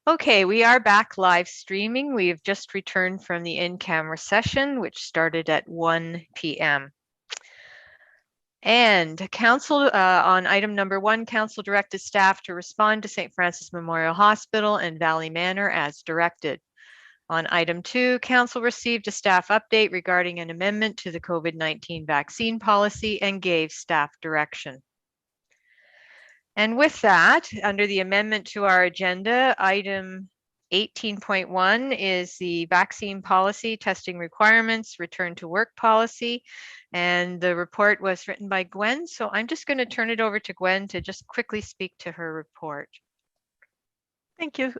Okay, we are back live streaming. We have just returned from the in-camera session, which started at 1 p.m. And council, on item number 1, council directed staff to respond to St. Francis Memorial Hospital and Valley Manor as directed. On item 2, council received a staff update regarding an amendment to the COVID-19 vaccine policy and gave staff direction. And with that, under the amendment to our agenda, item 18.1 is the vaccine policy, testing requirements, return to work policy. And the report was written by Gwen. So I'm just going to turn it over to Gwen to just quickly speak to her report. Thank you.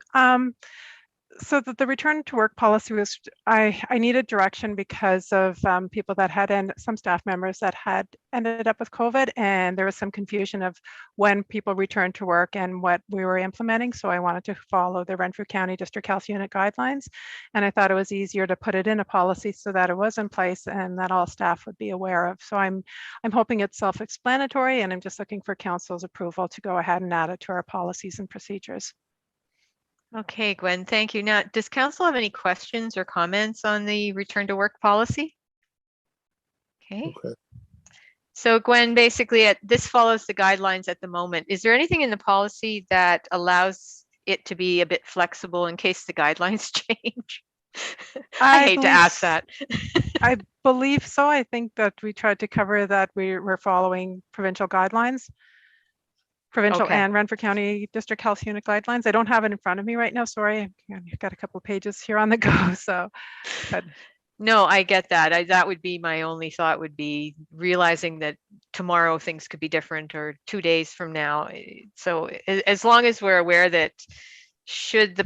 So the return to work policy was, I needed direction because of people that had, and some staff members that had ended up with COVID, and there was some confusion of when people returned to work and what we were implementing. So I wanted to follow the Renfrew County District Health Unit guidelines. And I thought it was easier to put it in a policy so that it was in place and that all staff would be aware of. So I'm hoping it's self-explanatory, and I'm just looking for council's approval to go ahead and add it to our policies and procedures. Okay, Gwen, thank you. Now, does council have any questions or comments on the return to work policy? Okay. So Gwen, basically this follows the guidelines at the moment. Is there anything in the policy that allows it to be a bit flexible in case the guidelines change? I hate to ask that. I believe so. I think that we tried to cover that we're following provincial guidelines. Provincial and Renfrew County District Health Unit guidelines. I don't have it in front of me right now. Sorry, I've got a couple of pages here on the go. So, but no, I get that. That would be my only thought, would be realizing that tomorrow things could be different, or 2 days from now. So as long as we're aware that should the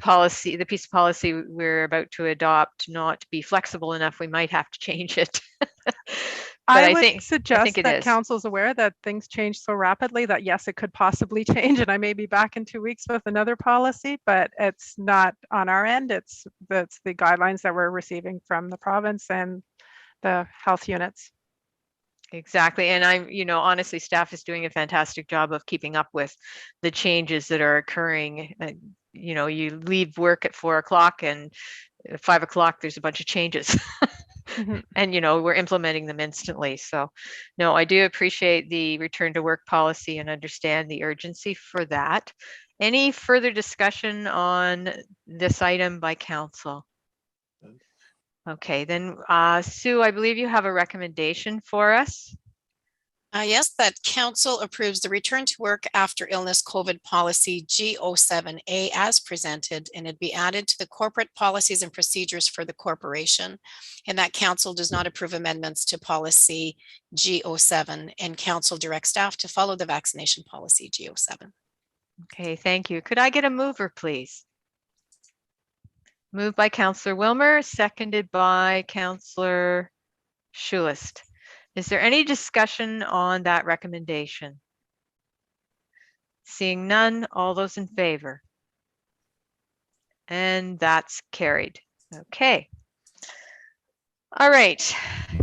piece of policy we're about to adopt not be flexible enough, we might have to change it. But I would suggest that council's aware that things change so rapidly that yes, it could possibly change, and I may be back in 2 weeks with another policy, but it's not on our end. That's the guidelines that we're receiving from the province and the health units. Exactly. And honestly, staff is doing a fantastic job of keeping up with the changes that are occurring. You leave work at 4 o'clock and at 5 o'clock, there's a bunch of changes. Mm-hmm. And, we're implementing them instantly. So no, I do appreciate the return to work policy and understand the urgency for that. Any further discussion on this item by council? Okay, then Sue, I believe you have a recommendation for us. Yes, that council approves the return to work after illness COVID policy G07A as presented, and it'd be added to the corporate policies and procedures for the corporation, and that council does not approve amendments to policy G07, and council directs staff to follow the vaccination policy G07. Okay, thank you. Could I get a mover, please? Moved by Councillor Wilmer, seconded by Councillor Schulist. Is there any discussion on that recommendation? Seeing none, all those in favor? And that's carried. Okay. All right.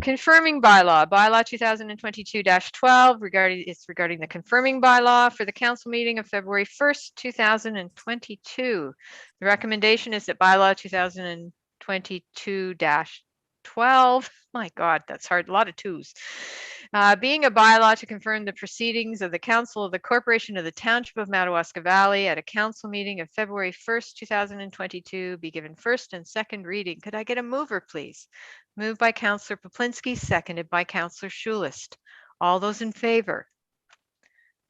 Confirming bylaw. Bylaw 2022-12 regarding the confirming bylaw for the council meeting of February 1st, 2022. The recommendation is that bylaw 2022-12, my God, that's hard, a lot of twos. Being a bylaw to confirm the proceedings of the Council of the Corporation of the Township of Madawaska Valley at a council meeting of February 1st, 2022, be given first and second reading. Could I get a mover, please? Moved by Councillor Poplinski, seconded by Councillor Schulist. All those in favor?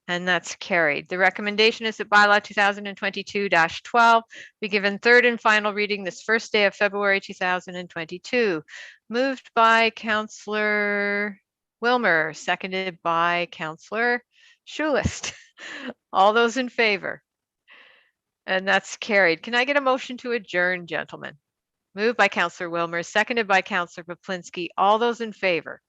And that's carried. The recommendation is that bylaw 2022-12 be given third and final reading this first day of February 2022. Moved by Councillor Wilmer, seconded by Councillor Schulist. All those in favor? And that's carried. Can I get a motion to adjourn, gentlemen? Moved by Councillor Wilmer, seconded by Councillor Poplinski. All those in favor?